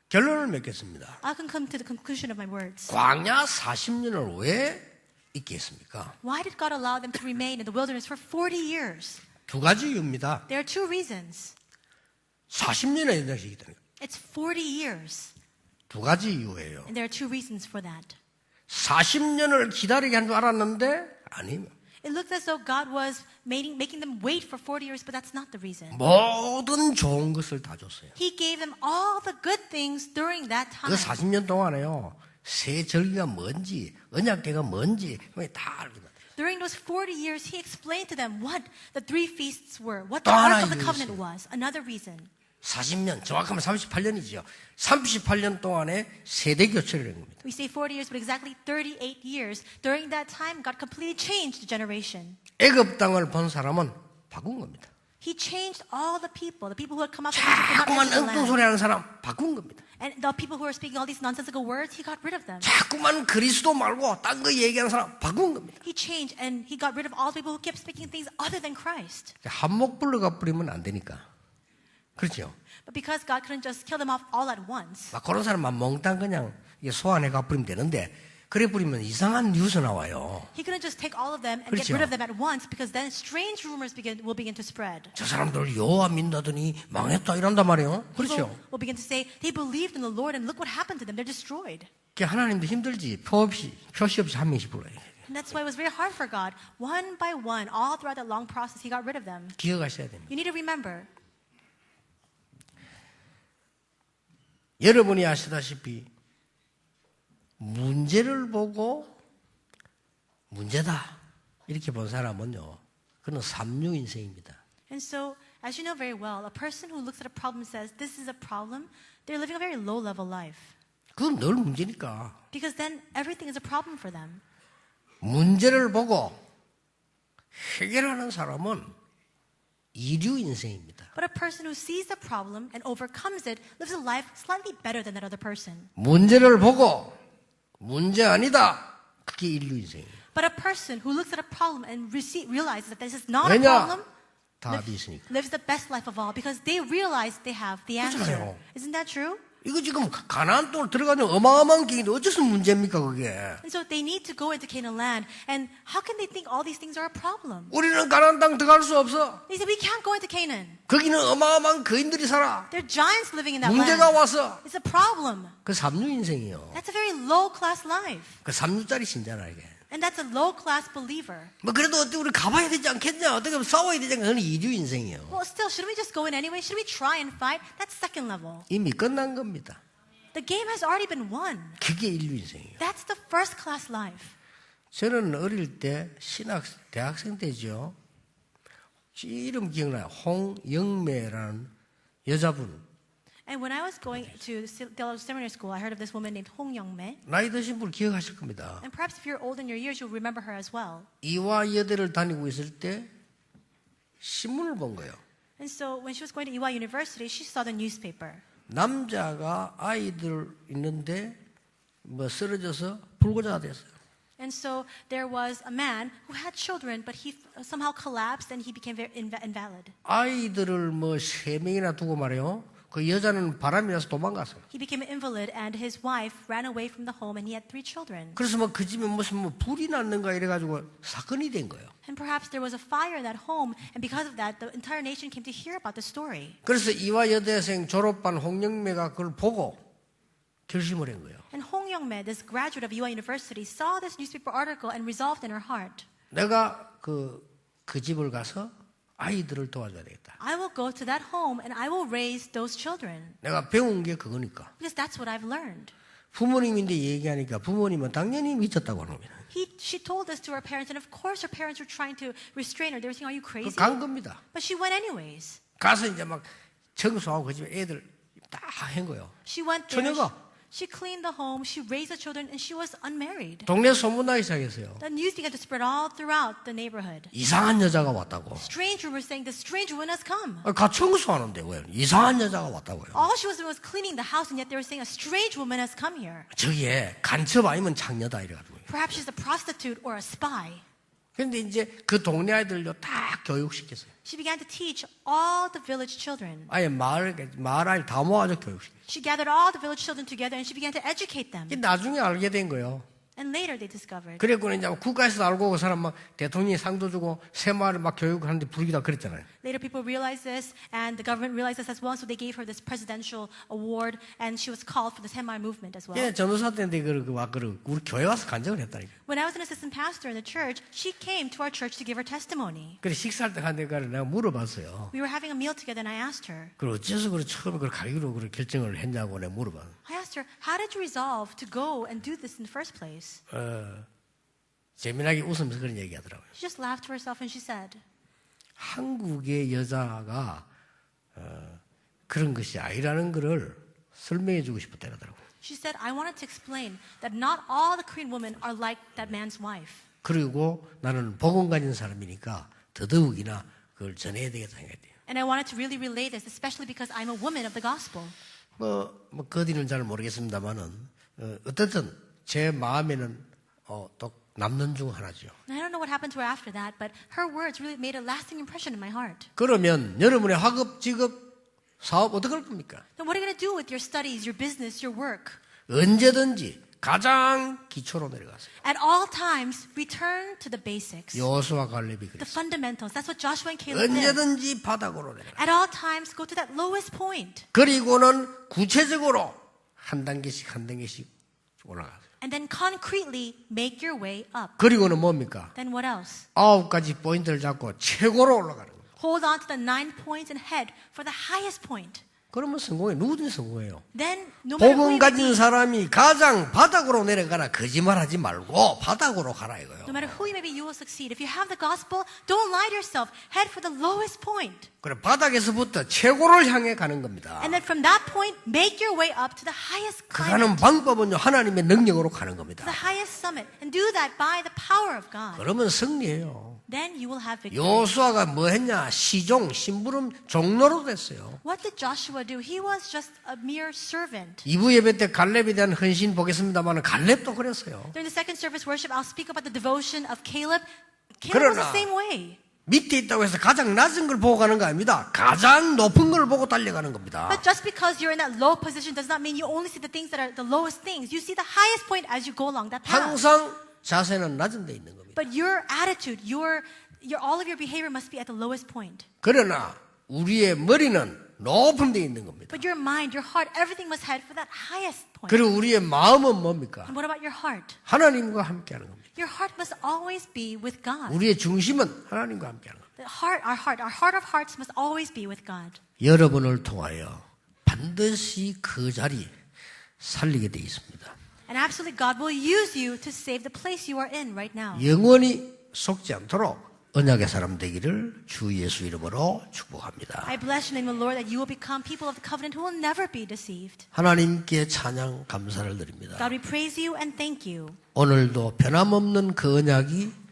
Speaker 1: 결론을 맺겠습니다.
Speaker 2: I can come to the conclusion of my words.
Speaker 1: 광야 40년을 왜 있게 했습니까?
Speaker 2: Why did God allow them to remain in the wilderness for 40 years?
Speaker 1: 두 가지 이유입니다.
Speaker 2: There are two reasons.
Speaker 1: 40년의 연장식이 되는 거예요.
Speaker 2: It's 40 years.
Speaker 1: 두 가지 이유예요.
Speaker 2: And there are two reasons for that.
Speaker 1: 40년을 기다리게 한 줄 알았는데 아니면
Speaker 2: It looked as though God was making them wait for 40 years, but that's not the reason.
Speaker 1: 모든 좋은 것을 다 줬어요.
Speaker 2: He gave them all the good things during that
Speaker 1: 그
Speaker 2: time.
Speaker 1: 40년 동안에요. 새 절기가 뭔지 언약궤가 뭔지 다 알게 됐어요.
Speaker 2: During those 40 years, he explained to them what the three feasts were, what
Speaker 1: 또
Speaker 2: the
Speaker 1: 하나
Speaker 2: Ark of the
Speaker 1: 이유
Speaker 2: Covenant
Speaker 1: 있어요.
Speaker 2: was. Another reason.
Speaker 1: 40년 정확하면 38년이죠. 38년 동안에 세대 교체를 한 겁니다.
Speaker 2: We say 40 years, but exactly 38 years. During that time, God completely changed the generation.
Speaker 1: 애굽 땅을 본 사람은 바꾼 겁니다.
Speaker 2: He changed all the people who had come up from Egypt, could not
Speaker 1: 자꾸만
Speaker 2: enter the
Speaker 1: 엉뚱
Speaker 2: land.
Speaker 1: 소리 하는 사람 바꾼 겁니다.
Speaker 2: And the people who were speaking all these nonsensical words, he got rid of them.
Speaker 1: 자꾸만 그리스도 말고 딴 거 얘기하는 사람 바꾼 겁니다.
Speaker 2: He changed and he got rid of all the people who kept speaking things other than Christ.
Speaker 1: 한몫 불러가 뿌리면 안 되니까. 그렇죠?
Speaker 2: But because God couldn't just kill them off all at once,
Speaker 1: 막 그런 사람만 몽땅 그냥 소환해가 뿌리면 되는데 그래 뿌리면 이상한 뉴스 나와요.
Speaker 2: he couldn't just take all of them and
Speaker 1: 그렇죠.
Speaker 2: get rid of them at once because then strange rumors will begin to spread.
Speaker 1: 저 사람들 여호와 믿다더니 망했다 이런단 말이에요.
Speaker 2: People
Speaker 1: 그렇죠?
Speaker 2: will begin to say, they believed in the Lord and look what happened to them. They're destroyed.
Speaker 1: 그게 하나님도 힘들지. 표시 없이 한 명씩 불러요.
Speaker 2: And that's why it was very hard for God. One by one, all throughout that long process, he got rid of them.
Speaker 1: 기억하셔야 됩니다.
Speaker 2: You need to remember,
Speaker 1: 여러분이 아시다시피 문제를 보고 문제다 이렇게 본 사람은요. 그는 삼류 인생입니다.
Speaker 2: and so As you know very well, a person who looks at a problem and says, this is a problem, they're living a very low-level life.
Speaker 1: 그건 늘 문제니까.
Speaker 2: Because then everything is a problem for them.
Speaker 1: 문제를 보고 해결하는 사람은 이류 인생입니다.
Speaker 2: But a person who sees the problem and overcomes it lives a life slightly better than that other person.
Speaker 1: 문제를 보고 문제 아니다. 그게 인류 인생이에요.
Speaker 2: But a person who looks at a problem and realizes that this is not a
Speaker 1: 왜냐?
Speaker 2: problem
Speaker 1: 답이 있으니까.
Speaker 2: lives the best life of all because they realize they have the answer.
Speaker 1: 그렇잖아요.
Speaker 2: Isn't that true?
Speaker 1: 이거 지금 가나안 땅으로 들어가는 어마어마한 길인데 어째서 문제입니까 그게?
Speaker 2: And so they need to go into Canaan land. And how can they think all these things are a problem?
Speaker 1: 우리는 가나안 땅 들어갈 수 없어.
Speaker 2: They said, we can't go into Canaan.
Speaker 1: 거기는 어마어마한 거인들이 살아.
Speaker 2: There are giants living in that
Speaker 1: 문제가
Speaker 2: land.
Speaker 1: 와서
Speaker 2: It's a problem.
Speaker 1: 그 삼류 인생이요.
Speaker 2: That's a very low-class life.
Speaker 1: 그 삼류짜리 신자라 이게.
Speaker 2: And that's a low-class believer.
Speaker 1: 뭐 그래도 어떻게 우리 가봐야 되지 않겠냐? 어떻게 싸워야 되지 않겠냐? 그건 이류 인생이요.
Speaker 2: Well, still, shouldn't we just go in anyway? Should we try and fight? That's second level.
Speaker 1: 이미 끝난 겁니다.
Speaker 2: The game has already been won.
Speaker 1: 그게 인류 인생이에요.
Speaker 2: That's the first-class life.
Speaker 1: 저는 어릴 때 대학생 때죠. 이름 기억나요. 홍영매라는 여자분.
Speaker 2: And when I was going to Delos Seminary School, I heard of this woman named Hong Young-me.
Speaker 1: 나이 드신 분 기억하실 겁니다.
Speaker 2: And perhaps if you're old in your years, you'll remember her as well.
Speaker 1: 이화여대를 다니고 있을 때 신문을 본 거예요.
Speaker 2: And so when she was going to Ewha University, she saw the newspaper.
Speaker 1: 남자가 아이들 있는데 뭐 쓰러져서 불구자가 됐어요.
Speaker 2: And so there was a man who had children, but he somehow collapsed and he became very invalid.
Speaker 1: 아이들을 뭐 3명이나 두고 말이에요. 그 여자는 바람이 나서 도망갔어요.
Speaker 2: He became an invalid and his wife ran away from the home and he had 3 children.
Speaker 1: 그래서 뭐 그 집에 무슨 뭐 불이 났는가 이래가지고 사건이 된 거예요.
Speaker 2: And perhaps there was a fire in that home and because of that, the entire nation came to hear about the story.
Speaker 1: 그래서 이화여대생 졸업반 홍영매가 그걸 보고 결심을 한 거예요.
Speaker 2: And Hong Young-me, this graduate of Ewha University, saw this newspaper article and resolved in her heart,
Speaker 1: 내가 그 집을 가서 아이들을 도와줘야 되겠다.
Speaker 2: I will go to that home and I will raise those children.
Speaker 1: 내가 배운 게 그거니까.
Speaker 2: Because that's what I've learned.
Speaker 1: 부모님인데 얘기하니까 부모님은 당연히 미쳤다고 하는 겁니다.
Speaker 2: She told this to her parents, and of course her parents were trying to restrain her. They were saying, "Are you crazy?"
Speaker 1: 간 겁니다.
Speaker 2: But she went anyways.
Speaker 1: 가서 이제 막 청소하고 그 집에 애들 다 한 거예요.
Speaker 2: She went there.
Speaker 1: 처녀가.
Speaker 2: She cleaned the home. She raised the children, and she was unmarried.
Speaker 1: 동네 소문나기 시작했어요.
Speaker 2: The news began to spread all throughout the neighborhood.
Speaker 1: 이상한 여자가 왔다고.
Speaker 2: Strange rumors saying the strange woman has come.
Speaker 1: 가 청소하는데 왜 이상한 여자가 왔다고요.
Speaker 2: All she was doing was cleaning the house, and yet they were saying a strange woman has come here.
Speaker 1: 저기에 간첩 아니면 장녀다 이래가지고.
Speaker 2: Perhaps she's a prostitute or a spy.
Speaker 1: 그런데 이제 그 동네 아이들도 다 교육시켰어요.
Speaker 2: She began to teach all the village children.
Speaker 1: 아예 마을 아이 다 모아서 교육시켰어요.
Speaker 2: She gathered all the village children together and she began to educate them.
Speaker 1: 나중에 알게 된 거예요.
Speaker 2: And later they discovered.
Speaker 1: 그래고 이제 국가에서 알고 그 사람 막 대통령이 상도 주고 새 마을 막 교육하는데 부르기다 그랬잖아요.
Speaker 2: Later people realized this and the government realized this as well, so they gave her this presidential award and she was called for the Semar movement as well.
Speaker 1: 예, 전도사 때인데 우리 교회 와서 간증을 했다니까.
Speaker 2: When I was an assistant pastor in the church, she came to our church to give her testimony.
Speaker 1: 그래 식사할 때 간데가 내가 물어봤어요.
Speaker 2: We were having a meal together and I asked her.
Speaker 1: 그래 어째서 그래 처음에 그걸 가기로 그래 결정을 했냐고 내가 물어봤어요.
Speaker 2: I asked her, how did you resolve to go and do this in the first place?
Speaker 1: 재미나게 웃으면서 그런 얘기하더라고요.
Speaker 2: She just laughed to herself and she said,
Speaker 1: 한국의 여자가 그런 것이 아니라는 것을 설명해 주고 싶었다 그러더라고요.
Speaker 2: She said, I wanted to explain that not all the Korean women are like that man's wife.
Speaker 1: 그리고 나는 복음 가진 사람이니까 더더욱이나 그걸 전해야 되겠다 생각해요.
Speaker 2: And I wanted to really relay this, especially because I'm a woman of the gospel.
Speaker 1: 그 어디는 잘 모르겠습니다만은 어쨌든 제 마음에는 또 남는 중 하나죠.
Speaker 2: And I don't know what happened to her after that, but her words really made a lasting impression in my heart.
Speaker 1: 그러면 여러분의 학업, 직업, 사업 어떻게 할 겁니까?
Speaker 2: Then what are you going to do with your studies, your business, your work?
Speaker 1: 언제든지 가장 기초로 내려가세요.
Speaker 2: At all times, return to the basics,
Speaker 1: 여호수아 갈렙이
Speaker 2: the
Speaker 1: 그랬어요.
Speaker 2: fundamentals. That's what Joshua and Caleb did.
Speaker 1: 언제든지 바닥으로 내려가.
Speaker 2: At all times, go to that lowest point.
Speaker 1: 그리고는 구체적으로 한 단계씩 올라가세요.
Speaker 2: And then concretely make your way up.
Speaker 1: 그리고는 뭡니까?
Speaker 2: Then what else?
Speaker 1: 9가지 포인트를 잡고 최고로 올라가는 거예요.
Speaker 2: Hold on to the 9 points and head for the highest point.
Speaker 1: 그러면 성공해. 누구든지 성공해요.
Speaker 2: then no matter who
Speaker 1: 복음
Speaker 2: you may
Speaker 1: 가진
Speaker 2: be,
Speaker 1: 사람이 가장 바닥으로 내려가라. 거짓말하지 말고 바닥으로 가라 이거요.
Speaker 2: no matter who you may be, you will succeed. If you have the gospel, don't lie to yourself. Head for the lowest point.
Speaker 1: 그래 바닥에서부터 최고를 향해 가는 겁니다.
Speaker 2: And then from that point, make your way up to the highest
Speaker 1: 그
Speaker 2: climate,
Speaker 1: 가는 방법은요 하나님의 능력으로 가는 겁니다.
Speaker 2: the highest summit. And do that by the power of God.
Speaker 1: 그러면 승리해요.
Speaker 2: Then you will have victory.
Speaker 1: 요수아가 뭐 했냐? 시종, 심부름, 종로로 됐어요.
Speaker 2: What did Joshua do? He was just a mere servant.
Speaker 1: 2부 예배 때 갈렙에 대한 헌신 보겠습니다만 갈렙도 그랬어요.
Speaker 2: During the second service worship, I'll speak about the devotion of Caleb. Caleb was the
Speaker 1: 그러나
Speaker 2: same way.
Speaker 1: 밑에 있다고 해서 가장 낮은 걸 보고 가는 거 아닙니다. 가장 높은 걸 보고 달려가는 겁니다.
Speaker 2: But just because you're in that low position does not mean you only see the things that are the lowest things. You see the highest point as you go along that path.
Speaker 1: 항상 자세는 낮은 데 있는 겁니다.
Speaker 2: But your attitude, all of your behavior must be at the lowest point.
Speaker 1: 그러나 우리의 머리는 높은 데 있는 겁니다.
Speaker 2: But your mind, your heart, everything must head for that highest point.
Speaker 1: 그리고 우리의 마음은 뭡니까?
Speaker 2: And what about your heart?
Speaker 1: 하나님과 함께하는 겁니다.
Speaker 2: Your heart must always be with God.
Speaker 1: 우리의 중심은 하나님과 함께하는 겁니다.
Speaker 2: Our heart of hearts must always be with God.
Speaker 1: 여러분을 통하여 반드시 그 자리 살리게 돼 있습니다.
Speaker 2: And absolutely God will use you to save the place you are in right now.
Speaker 1: 영원히 속지 않도록 언약의 사람 되기를 주 예수 이름으로 축복합니다.
Speaker 2: I bless your name, O Lord, that you will become people of the covenant who will never be deceived.
Speaker 1: 하나님께 찬양 감사를 드립니다.
Speaker 2: God, we praise you and thank you.
Speaker 1: 오늘도 변함없는 그 언약이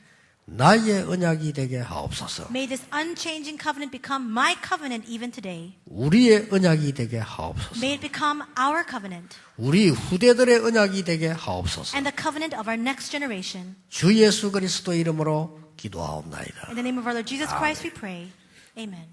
Speaker 1: 나의 언약이 되게 하옵소서.
Speaker 2: May this unchanging covenant become my covenant even today.
Speaker 1: 우리의 언약이 되게 하옵소서.
Speaker 2: May it become our covenant
Speaker 1: 우리 후대들의 언약이 되게 하옵소서.
Speaker 2: and the covenant of our next generation.
Speaker 1: 주 예수 그리스도 이름으로 기도하옵나이다.
Speaker 2: In the name of our Lord Jesus Christ we pray. Amen.